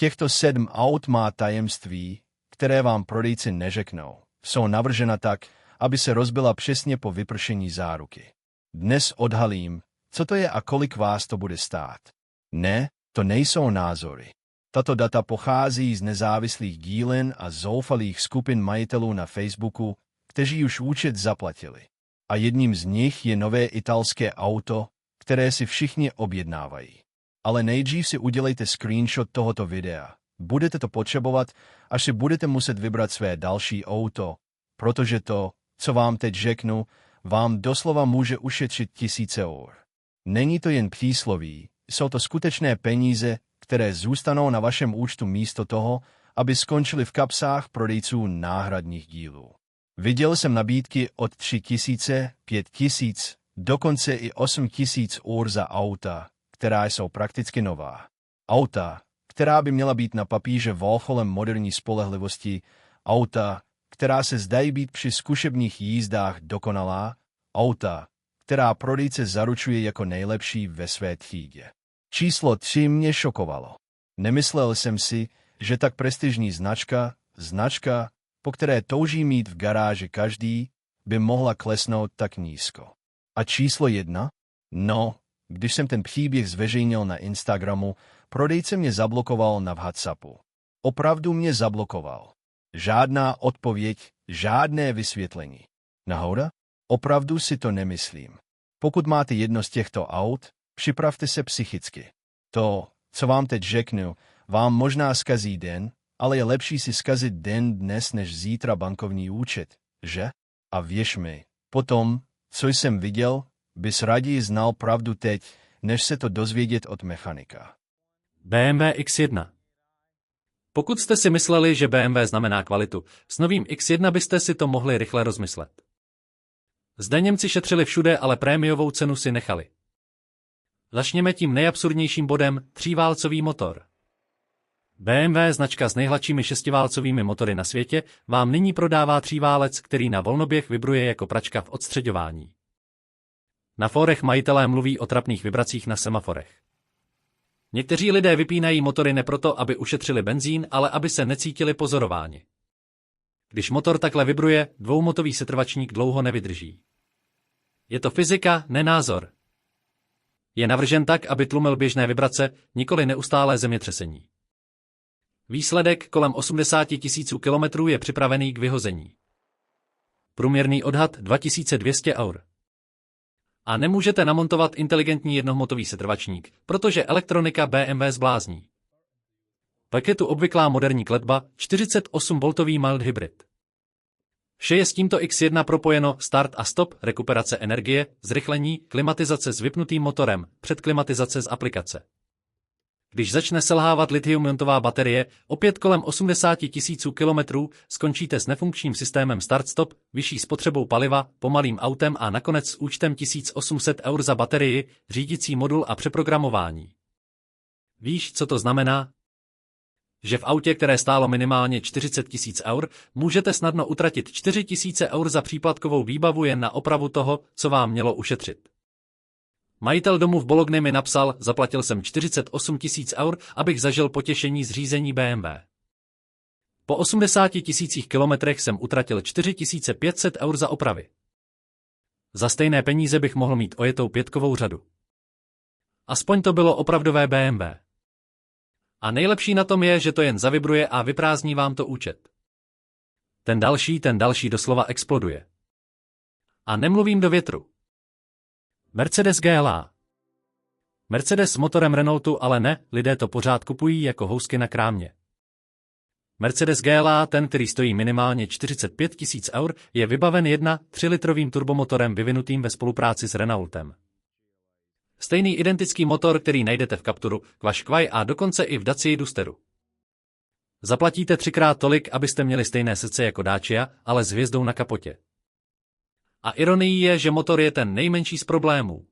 Těchto 7 aut má tajemství, které vám prodejci neřeknou. Jsou navržena tak, aby se rozbila přesně po vypršení záruky. Dnes odhalím, co to je a kolik vás to bude stát. Ne, to nejsou názory. Tato data pochází z nezávislých dílen a zoufalých skupin majitelů na Facebooku, kteří už účet zaplatili. A jedním z nich je nové italské auto, které si všichni objednávají. Ale nejdřív si udělejte screenshot tohoto videa. Budete to potřebovat, až si budete muset vybrat své další auto, protože to, co vám teď řeknu, vám doslova může ušetřit tisíce eur. Není to jen přísloví, jsou to skutečné peníze, které zůstanou na vašem účtu místo toho, aby skončily v kapsách prodejců náhradních dílů. Viděl jsem nabídky od 3 000, 5 000, dokonce i 8 000 eur za auta, která jsou prakticky nová. Auta, která by měla být na papíře vrcholem moderní spolehlivosti, auta, která se zdají být při zkušebních jízdách dokonalá, auta, která prodejce zaručuje jako nejlepší ve své třídě. Číslo 3 mě šokovalo. Nemyslel jsem si, že tak prestižní značka, po které touží mít v garáži každý, by mohla klesnout tak nízko. A číslo 1? No, když jsem ten příběh zveřejnil na Instagramu, prodejce mě zablokoval na WhatsAppu. Opravdu mě zablokoval. Žádná odpověď, žádné vysvětlení. Náhoda? Opravdu si to nemyslím. Pokud máte jedno z těchto aut, připravte se psychicky. To, co vám teď řeknu, vám možná zkazí den, ale je lepší si zkazit den dnes než zítra bankovní účet, že? A věř mi, potom, co jsem viděl, bys raději znal pravdu teď, než se to dozvědět od mechanika. BMW X1. Pokud jste si mysleli, že BMW znamená kvalitu, s novým X1 byste si to mohli rychle rozmyslet. Zde Němci šetřili všude, ale prémiovou cenu si nechali. Začněme tím nejabsurdnějším bodem, 3válcový motor. BMW, značka s nejhladšími 6válcovými motory na světě, vám nyní prodává 3válec, který na volnoběh vibruje jako pračka v odstřeďování. Na fórech majitelé mluví o trapných vibracích na semaforech. Někteří lidé vypínají motory ne proto, aby ušetřili benzín, ale aby se necítili pozorováni. Když motor takhle vibruje, dvoumotový setrvačník dlouho nevydrží. Je to fyzika, ne názor. Je navržen tak, aby tlumil běžné vibrace, nikoli neustálé zemětřesení. Výsledek kolem 80 000 kilometrů je připravený k vyhození. Průměrný odhad 2200 eur. A nemůžete namontovat inteligentní jednohmotový setrvačník, protože elektronika BMW zblázní. Pak je tu obvyklá moderní kletba, 48V mild hybrid. Vše je s tímto X1 propojeno, start a stop, rekuperace energie, zrychlení, klimatizace s vypnutým motorem, předklimatizace z aplikace. Když začne selhávat lithium-ionová baterie, opět kolem 80 000 kilometrů, skončíte s nefunkčním systémem start-stop, vyšší spotřebou paliva, pomalým autem a nakonec s účtem 1800 eur za baterii, řídící modul a přeprogramování. Víš, co to znamená? Že v autě, které stálo minimálně 40 000 eur, můžete snadno utratit 4 000 eur za příplatkovou výbavu jen na opravu toho, co vám mělo ušetřit. Majitel domu v Bologně mi napsal, zaplatil jsem 48 000 eur, abych zažil potěšení z řízení BMW. Po 80 000 kilometrech jsem utratil 4 500 eur za opravy. Za stejné peníze bych mohl mít ojetou pětkovou řadu. Aspoň to bylo opravdové BMW. A nejlepší na tom je, že to jen zavibruje a vyprázdní vám to účet. Ten další doslova exploduje. A nemluvím do větru. Mercedes GLA. Mercedes s motorem Renaultu, ale ne, lidé to pořád kupují jako housky na krámě. Mercedes GLA, ten, který stojí minimálně 45 000 eur, je vybaven 1,3-litrovým turbomotorem vyvinutým ve spolupráci s Renaultem. Stejný identický motor, který najdete v Capturu, Qashqai a dokonce i v Dacii Dusteru. Zaplatíte 3x tolik, abyste měli stejné srdce jako Dacia, ale s hvězdou na kapotě. A ironií je, že motor je ten nejmenší z problémů.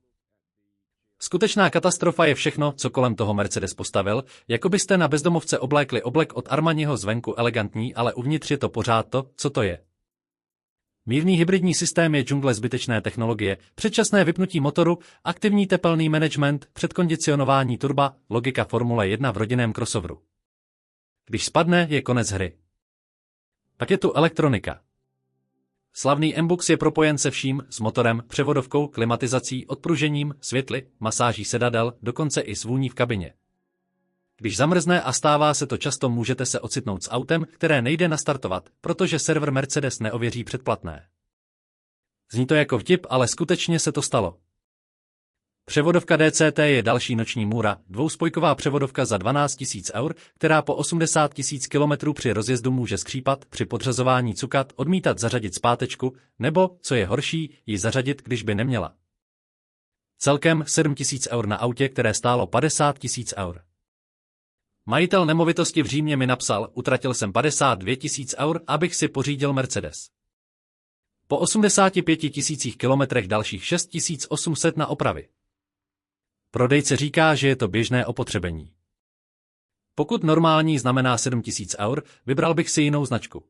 Skutečná katastrofa je všechno, co kolem toho Mercedes postavil, jako byste na bezdomovce oblékli oblek od Armaniho zvenku elegantní, ale uvnitř je to pořád to, co to je. Mírný hybridní systém je džungle zbytečné technologie, předčasné vypnutí motoru, aktivní tepelný management, předkondicionování turba, logika Formule 1 v rodinném crossoveru. Když spadne, je konec hry. Pak je tu elektronika. Slavný M-Bux je propojen se vším, s motorem, převodovkou, klimatizací, odpružením, světly, masáží sedadel, dokonce i s vůní v kabině. Když zamrzne a stává se to často, můžete se ocitnout s autem, které nejde nastartovat, protože server Mercedes neověří předplatné. Zní to jako vtip, ale skutečně se to stalo. Převodovka DCT je další noční můra, dvouspojková převodovka za 12 000 eur, která po 80 000 km při rozjezdu může skřípat, při podřazování cukat, odmítat zařadit zpátečku, nebo, co je horší, ji zařadit, když by neměla. Celkem 7 000 eur na autě, které stálo 50 000 eur. Majitel nemovitosti v Římě mi napsal, utratil jsem 52 000 eur, abych si pořídil Mercedes. Po 85 000 kilometrech dalších 6 800 na opravy. Prodejce říká, že je to běžné opotřebení. Pokud normální znamená 7 000 eur, vybral bych si jinou značku.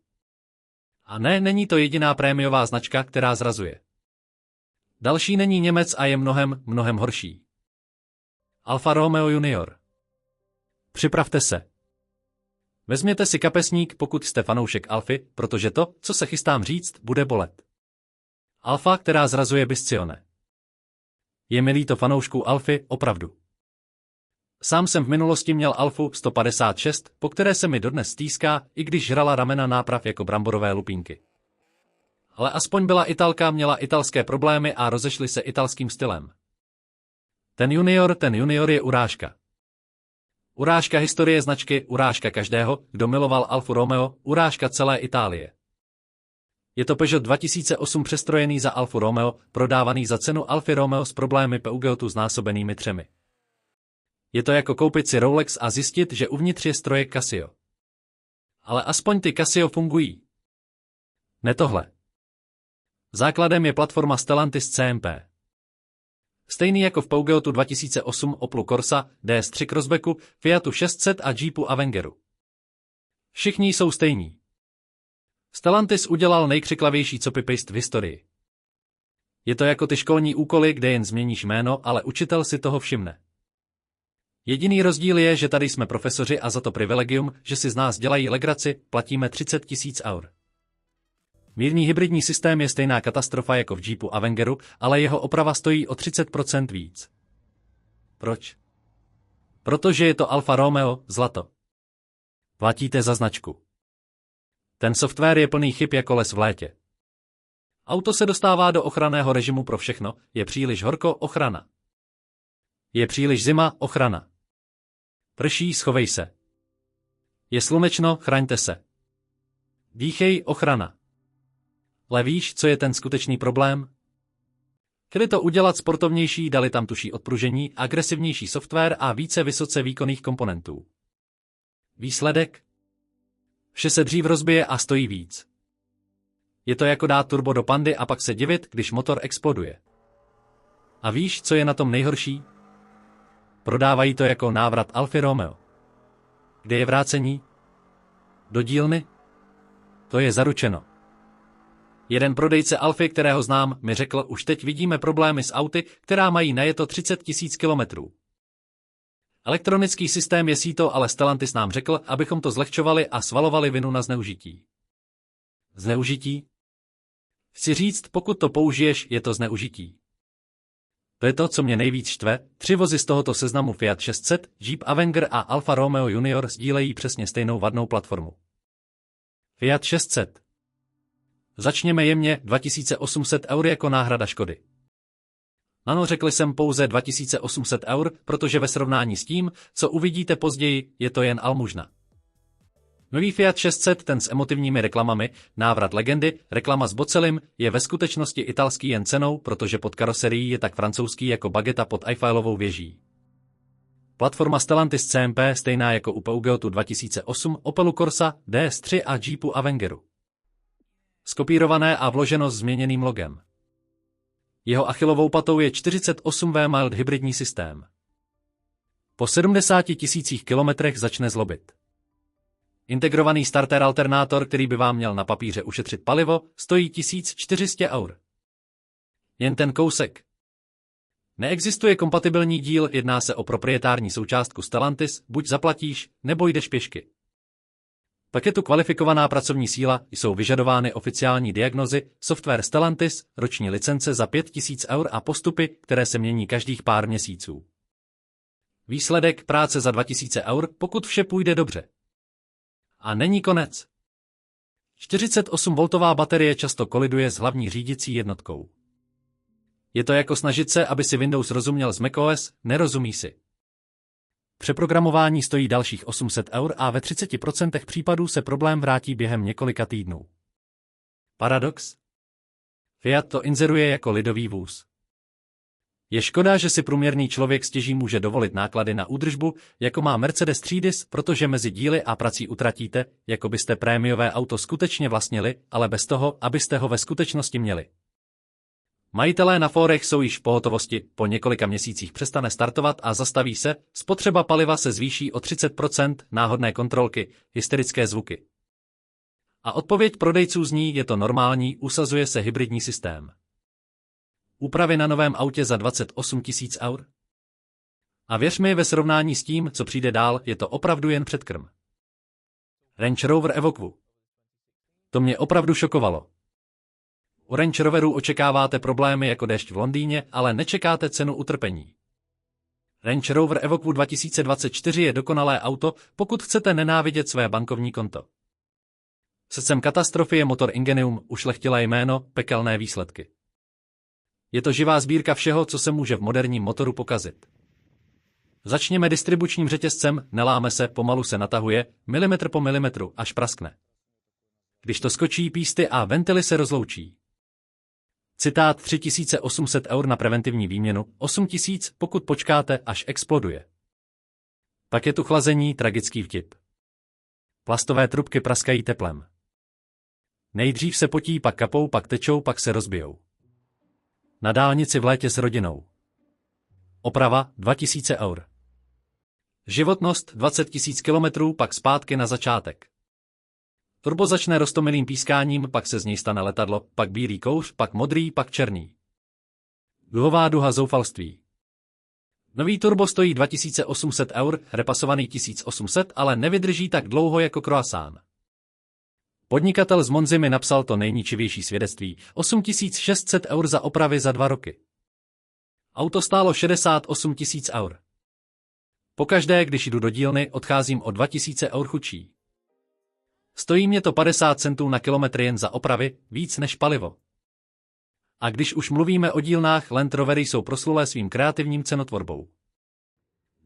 A ne, není to jediná prémiová značka, která zrazuje. Další není Němec a je mnohem horší. Alfa Romeo Junior. Připravte se. Vezměte si kapesník, pokud jste fanoušek Alfy, protože to, co se chystám říct, bude bolet. Alfa, která zrazuje Biscione. Je mi líto fanoušků Alfy, opravdu. Sám jsem v minulosti měl Alfu 156, po které se mi dodnes stýská, i když žrala ramena náprav jako bramborové lupínky. Ale aspoň byla Italka, měla italské problémy a rozešli se italským stylem. Ten junior je urážka. Urážka historie značky, urážka každého, kdo miloval Alfu Romeo, urážka celé Itálie. Je to Peugeot 2008 přestrojený za Alfu Romeo, prodávaný za cenu Alfy Romeo s problémy Peugeotu znásobenými 3. Je to jako koupit si Rolex a zjistit, že uvnitř je stroje Casio. Ale aspoň ty Casio fungují. Ne tohle. Základem je platforma Stellantis CMP. Stejný jako v Peugeotu 2008, Oplu Corsa, DS3 Crossbacku, Fiatu 600 a Jeepu Avengeru. Všichni jsou stejní. Stellantis udělal nejkřiklavější copy-paste v historii. Je to jako ty školní úkoly, kde jen změníš jméno, ale učitel si toho všimne. Jediný rozdíl je, že tady jsme profesoři a za to privilegium, že si z nás dělají legraci, platíme 30 000 eur. Mírný hybridní systém je stejná katastrofa jako v Jeepu Avengeru, ale jeho oprava stojí o 30% víc. Proč? Protože je to Alfa Romeo, zlato. Platíte za značku. Ten software je plný chyb jako les v létě. Auto se dostává do ochranného režimu pro všechno, je příliš horko, ochrana. Je příliš zima, ochrana. Prší, schovej se. Je slunečno, chraňte se. Dýchej, ochrana. Ale víš, co je ten skutečný problém? Chtěli to udělat sportovnější, dali tam tuší odpružení, agresivnější software a více vysoce výkonných komponentů. Výsledek? Vše se dřív rozbije a stojí víc. Je to jako dát turbo do pandy a pak se divit, když motor exploduje. A víš, co je na tom nejhorší? Prodávají to jako návrat Alfy Romeo. Kde je vrácení? Do dílny? To je zaručeno. Jeden prodejce Alfy, kterého znám, mi řekl, už teď vidíme problémy s auty, která mají najeto 30 000 kilometrů. Elektronický systém je síto, ale Stellantis nám řekl, abychom to zlehčovali a svalovali vinu na zneužití. Zneužití? Chci říct, pokud to použiješ, je to zneužití. To je to, co mě nejvíc štve. 3 vozy z tohoto seznamu Fiat 600, Jeep Avenger a Alfa Romeo Junior sdílejí přesně stejnou vadnou platformu. Fiat 600. Začněme jemně, 2800 eur jako náhrada škody. Ano, řekl jsem pouze 2800 eur, protože ve srovnání s tím, co uvidíte později, je to jen almužna. Nový Fiat 600, ten s emotivními reklamami, návrat legendy, reklama s Bocelim, je ve skutečnosti italský jen cenou, protože pod karoserií je tak francouzský jako bageta pod Eiffelovou věží. Platforma Stellantis CMP stejná jako u Peugeotu 2008, Opelu Corsa, DS3 a Jeepu Avengeru. Skopírované a vloženo s změněným logem. Jeho achilovou patou je 48V mild hybridní systém. Po 70 000 kilometrech začne zlobit. Integrovaný starter alternátor, který by vám měl na papíře ušetřit palivo, stojí 1400 eur. Jen ten kousek. Neexistuje kompatibilní díl, jedná se o proprietární součástku Stellantis, buď zaplatíš, nebo jdeš pěšky. Pak je tu kvalifikovaná pracovní síla, jsou vyžadovány oficiální diagnozy, software Stellantis, roční licence za 5000 eur a postupy, které se mění každých pár měsíců. Výsledek práce za 2000 eur, pokud vše půjde dobře. A není konec. 48V baterie často koliduje s hlavní řídicí jednotkou. Je to jako snažit se, aby si Windows rozuměl s macOS, nerozumí si. Přeprogramování stojí dalších 800 eur a ve 30% případů se problém vrátí během několika týdnů. Paradox? Fiat to inzeruje jako lidový vůz. Je škoda, že si průměrný člověk stěží může dovolit náklady na údržbu, jako má Mercedes třídis, protože mezi díly a prací utratíte, jako byste prémiové auto skutečně vlastnili, ale bez toho, abyste ho ve skutečnosti měli. Majitelé na fórech jsou již v pohotovosti, po několika měsících přestane startovat a zastaví se, spotřeba paliva se zvýší o 30%, náhodné kontrolky, hysterické zvuky. A odpověď prodejců zní, je to normální, usazuje se hybridní systém. Úpravy na novém autě za 28 000 eur? A věř mi, ve srovnání s tím, co přijde dál, je to opravdu jen předkrm. Range Rover Evoque. To mě opravdu šokovalo. U Range Roveru očekáváte problémy jako déšť v Londýně, ale nečekáte cenu utrpení. Range Rover Evoque 2024 je dokonalé auto, pokud chcete nenávidět své bankovní konto. Srdcem katastrofy je motor Ingenium, ušlechtilé jméno, pekelné výsledky. Je to živá sbírka všeho, co se může v moderním motoru pokazit. Začněme distribučním řetězcem, neláme se, pomalu se natahuje, milimetr po milimetru, až praskne. Když to skočí, písty a ventily se rozloučí. Citát 3800 eur na preventivní výměnu, 8000, pokud počkáte, až exploduje. Pak je tu chlazení, tragický vtip. Plastové trubky praskají teplem. Nejdřív se potí, pak kapou, pak tečou, pak se rozbijou. Na dálnici v létě s rodinou. Oprava 2000 eur. Životnost 20 000 kilometrů, pak zpátky na začátek. Turbo začne roztomilým pískáním, pak se z něj stane letadlo, pak bílý kouř, pak modrý, pak černý. Duhová duha zoufalství. Nový turbo stojí 2800 eur, repasovaný 1800, ale nevydrží tak dlouho jako croissant. Podnikatel z Monzy mi napsal to nejničivější svědectví, 8600 eur za opravy za 2 roky. Auto stálo 68 000 eur. Pokaždé, když jdu do dílny, odcházím o 2000 eur chudší. Stojí mě to 50 centů na kilometr jen za opravy, víc než palivo. A když už mluvíme o dílnách, Land Rovery jsou proslulé svým kreativním cenotvorbou.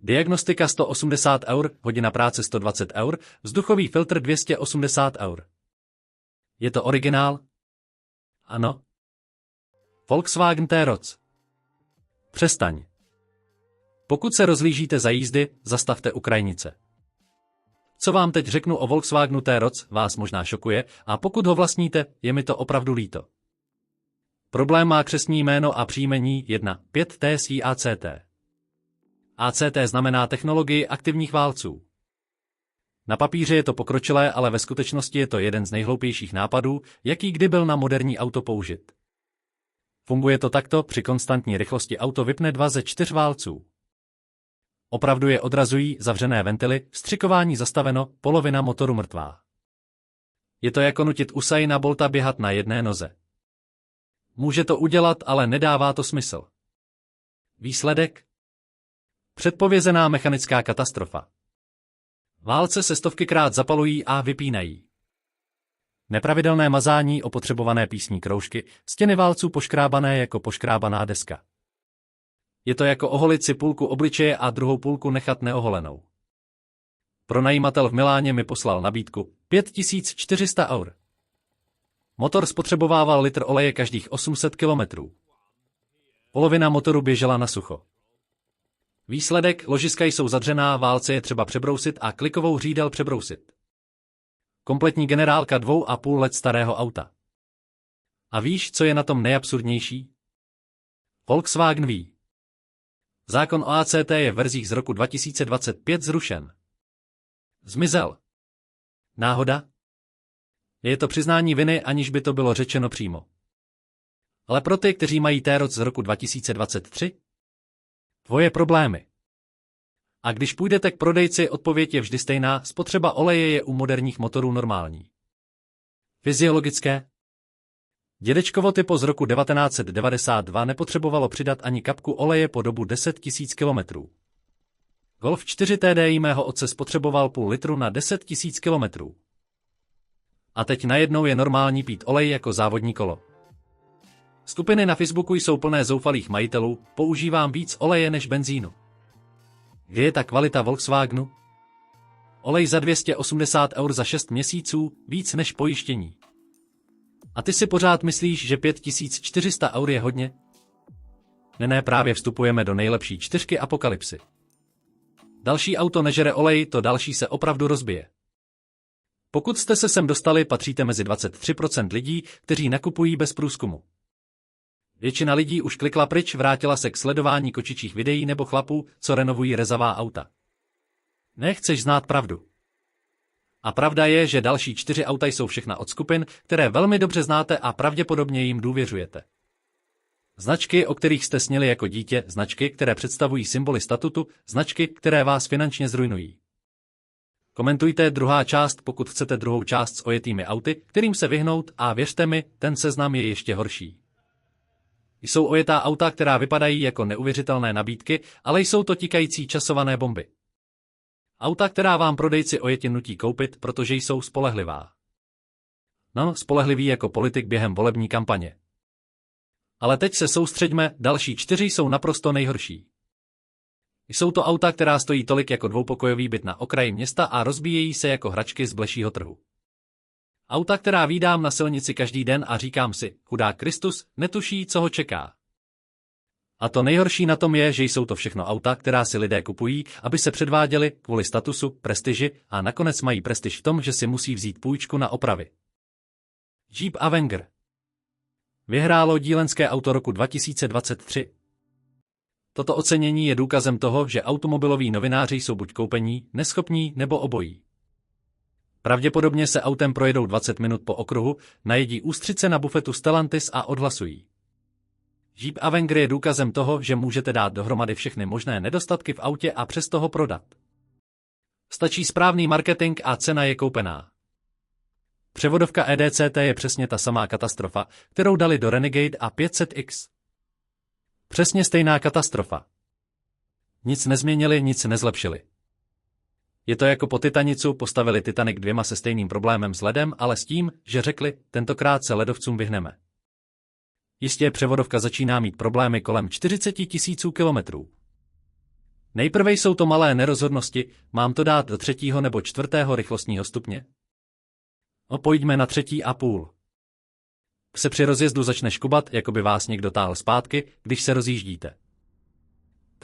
Diagnostika 180 eur, hodina práce 120 eur, vzduchový filtr 280 eur. Je to originál? Ano. Volkswagen T-Roc. Přestaň. Pokud se rozhlížíte za jízdy, zastavte u krajnice. Co vám teď řeknu o Volkswagenu T-Roc, vás možná šokuje, a pokud ho vlastníte, je mi to opravdu líto. Problém má křestní jméno a příjmení 1.5 TSI ACT. ACT znamená technologii aktivních válců. Na papíře je to pokročilé, ale ve skutečnosti je to jeden z nejhloupějších nápadů, jaký kdy byl na moderní auto použit. Funguje to takto, při konstantní rychlosti auto vypne 2 ze 4 válců. Opravdu je odrazují, zavřené ventily, vstřikování zastaveno, polovina motoru mrtvá. Je to jako nutit Usaina Bolta běhat na jedné noze. Může to udělat, ale nedává to smysl. Výsledek? Předpovězená mechanická katastrofa. Válce se stovkykrát zapalují a vypínají. Nepravidelné mazání opotřebované písní kroužky, stěny válců poškrábané jako poškrábaná deska. Je to jako oholit si půlku obličeje a druhou půlku nechat neoholenou. Pronajímatel v Miláně mi poslal nabídku 5400 eur. Motor spotřebovával litr oleje každých 800 kilometrů. Polovina motoru běžela na sucho. Výsledek, ložiska jsou zadřená, válce je třeba přebrousit a klikovou řídel přebrousit. Kompletní generálka 2,5 let starého auta. A víš, co je na tom nejabsurdnější? Volkswagen ví. Zákon o ACT je v verzích z roku 2025 zrušen. Zmizel. Náhoda? Je to přiznání viny, aniž by to bylo řečeno přímo. Ale pro ty, kteří mají T-Roc z roku 2023? Tvoje problémy. A když půjdete k prodejci, odpověď je vždy stejná, spotřeba oleje je u moderních motorů normální. Fyziologické? Dědečkovo typo z roku 1992 nepotřebovalo přidat ani kapku oleje po dobu 10 000 kilometrů. Golf 4 TDI mého otce spotřeboval půl litru na 10 000 kilometrů. A teď najednou je normální pít olej jako závodní kolo. Skupiny na Facebooku jsou plné zoufalých majitelů, používám víc oleje než benzínu. Kde je ta kvalita Volkswagenu? Olej za 280 € za 6 měsíců, víc než pojištění. A ty si pořád myslíš, že 5400 € je hodně? Ne, právě vstupujeme do nejlepší čtyřky apokalypsy. Další auto nežere olej, to další se opravdu rozbije. Pokud jste se sem dostali, patříte mezi 23% lidí, kteří nakupují bez průzkumu. Většina lidí už klikla pryč, vrátila se k sledování kočičích videí nebo chlapů, co renovují rezavá auta. Nechceš znát pravdu. A pravda je, že další 4 auta jsou všechna od skupin, které velmi dobře znáte a pravděpodobně jim důvěřujete. Značky, o kterých jste snili jako dítě, značky, které představují symboly statutu, značky, které vás finančně zruinují. Komentujte druhá část, pokud chcete druhou část s ojetými auty, kterým se vyhnout, a věřte mi, ten seznam je ještě horší. Jsou ojetá auta, která vypadají jako neuvěřitelné nabídky, ale jsou to tikající časované bomby. Auta, která vám prodejci ojetě nutí koupit, protože jsou spolehlivá. No, spolehlivý jako politik během volební kampaně. Ale teď se soustřeďme, další 4 jsou naprosto nejhorší. Jsou to auta, která stojí tolik jako dvoupokojový byt na okraji města a rozbíjejí se jako hračky z blešího trhu. Auta, která vídám na silnici každý den a říkám si, chudák Kristus, netuší, co ho čeká. A to nejhorší na tom je, že jsou to všechno auta, která si lidé kupují, aby se předváděli kvůli statusu, prestiži a nakonec mají prestiž v tom, že si musí vzít půjčku na opravy. Jeep Avenger. Vyhrálo dílenské auto roku 2023. Toto ocenění je důkazem toho, že automobiloví novináři jsou buď koupení, neschopní nebo obojí. Pravděpodobně se autem projedou 20 minut po okruhu, najedí ústřice na bufetu Stellantis a odhlasují. Jeep Avenger je důkazem toho, že můžete dát dohromady všechny možné nedostatky v autě a přesto ho prodat. Stačí správný marketing a cena je koupená. Převodovka EDCT je přesně ta samá katastrofa, kterou dali do Renegade a 500X. Přesně stejná katastrofa. Nic nezměnili, nic nezlepšili. Je to jako po Titanicu, postavili Titanic 2 se stejným problémem s ledem, ale s tím, že řekli, tentokrát se ledovcům vyhneme. Jistě převodovka začíná mít problémy kolem 40 000 kilometrů. Nejprve jsou to malé nerozhodnosti, mám to dát do 3. nebo 4. rychlostního stupně? Pojďme na 3,5. Se při rozjezdu začne škubat, jako by vás někdo táhl zpátky, když se rozjíždíte.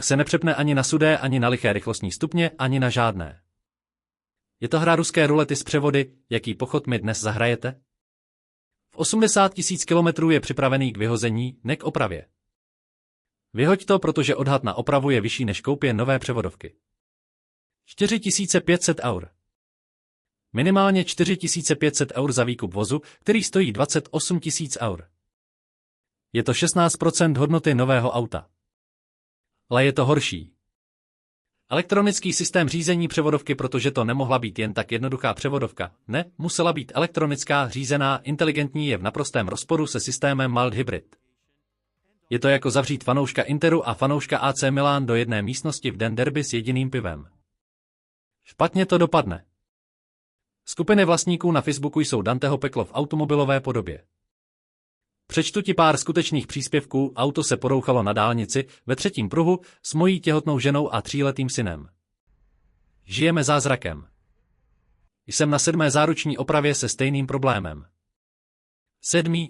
Se nepřepne ani na sudé, ani na liché rychlostní stupně, ani na žádné. Je to hra ruské rulety s převody, jaký pochod mi dnes zahrajete? V 80 000 kilometrů je připravený k vyhození, ne k opravě. Vyhoď to, protože odhad na opravu je vyšší než koupě nové převodovky. 4500 €. Minimálně 4500 € za výkup vozu, který stojí 28 000 €. Je to 16% hodnoty nového auta. Ale je to horší. Elektronický systém řízení převodovky, protože to nemohla být jen tak jednoduchá převodovka. Ne, musela být elektronická, řízená, inteligentní, je v naprostém rozporu se systémem mild hybrid. Je to jako zavřít fanouška Interu a fanouška AC Milan do jedné místnosti v den derby s jediným pivem. Špatně to dopadne. Skupiny vlastníků na Facebooku jsou Danteho peklo v automobilové podobě. Přečtu ti pár skutečných příspěvků. Auto se porouchalo na dálnici ve 3. pruhu s mojí těhotnou ženou a 3letým synem. Žijeme zázrakem. Jsem na 7. záruční opravě se stejným problémem. 7.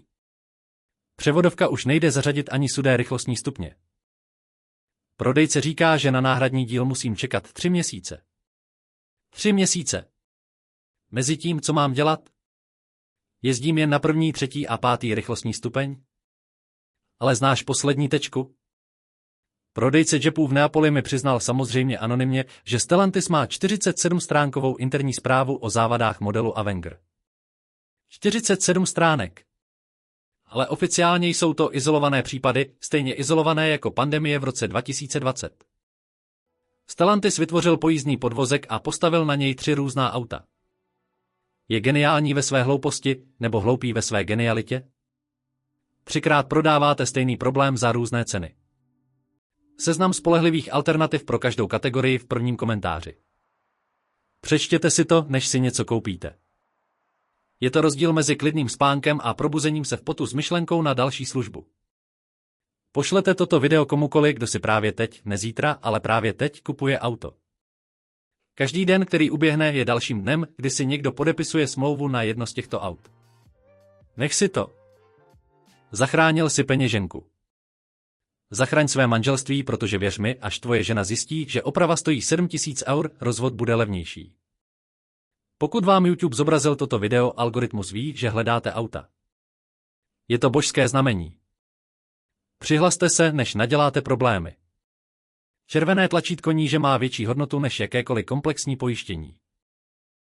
Převodovka už nejde zařadit ani sudé rychlostní stupně. Prodejce říká, že na náhradní díl musím čekat 3 měsíce. 3 měsíce. Mezitím, co mám dělat? Jezdím jen na 1., 3. a 5. rychlostní stupeň? Ale znáš poslední tečku? Prodejce Jeepů v Neapoli mi přiznal samozřejmě anonymně, že Stellantis má 47stránkovou interní zprávu o závadách modelu Avenger. 47 stránek. Ale oficiálně jsou to izolované případy, stejně izolované jako pandemie v roce 2020. Stellantis vytvořil pojízdný podvozek a postavil na něj 3 různá auta. Je geniální ve své hlouposti nebo hloupý ve své genialitě? 3krát prodáváte stejný problém za různé ceny. Seznam spolehlivých alternativ pro každou kategorii v prvním komentáři. Přečtěte si to, než si něco koupíte. Je to rozdíl mezi klidným spánkem a probuzením se v potu s myšlenkou na další službu. Pošlete toto video komukoli, kdo si právě teď, ne zítra, ale právě teď kupuje auto. Každý den, který uběhne, je dalším dnem, kdy si někdo podepisuje smlouvu na jedno z těchto aut. Nech si to. Zachránil si peněženku. Zachraň své manželství, protože věř mi, až tvoje žena zjistí, že oprava stojí 7 000 eur, rozvod bude levnější. Pokud vám YouTube zobrazil toto video, algoritmus ví, že hledáte auta. Je to božské znamení. Přihlaste se, než naděláte problémy. Červené tlačítko níže má větší hodnotu než jakékoliv komplexní pojištění.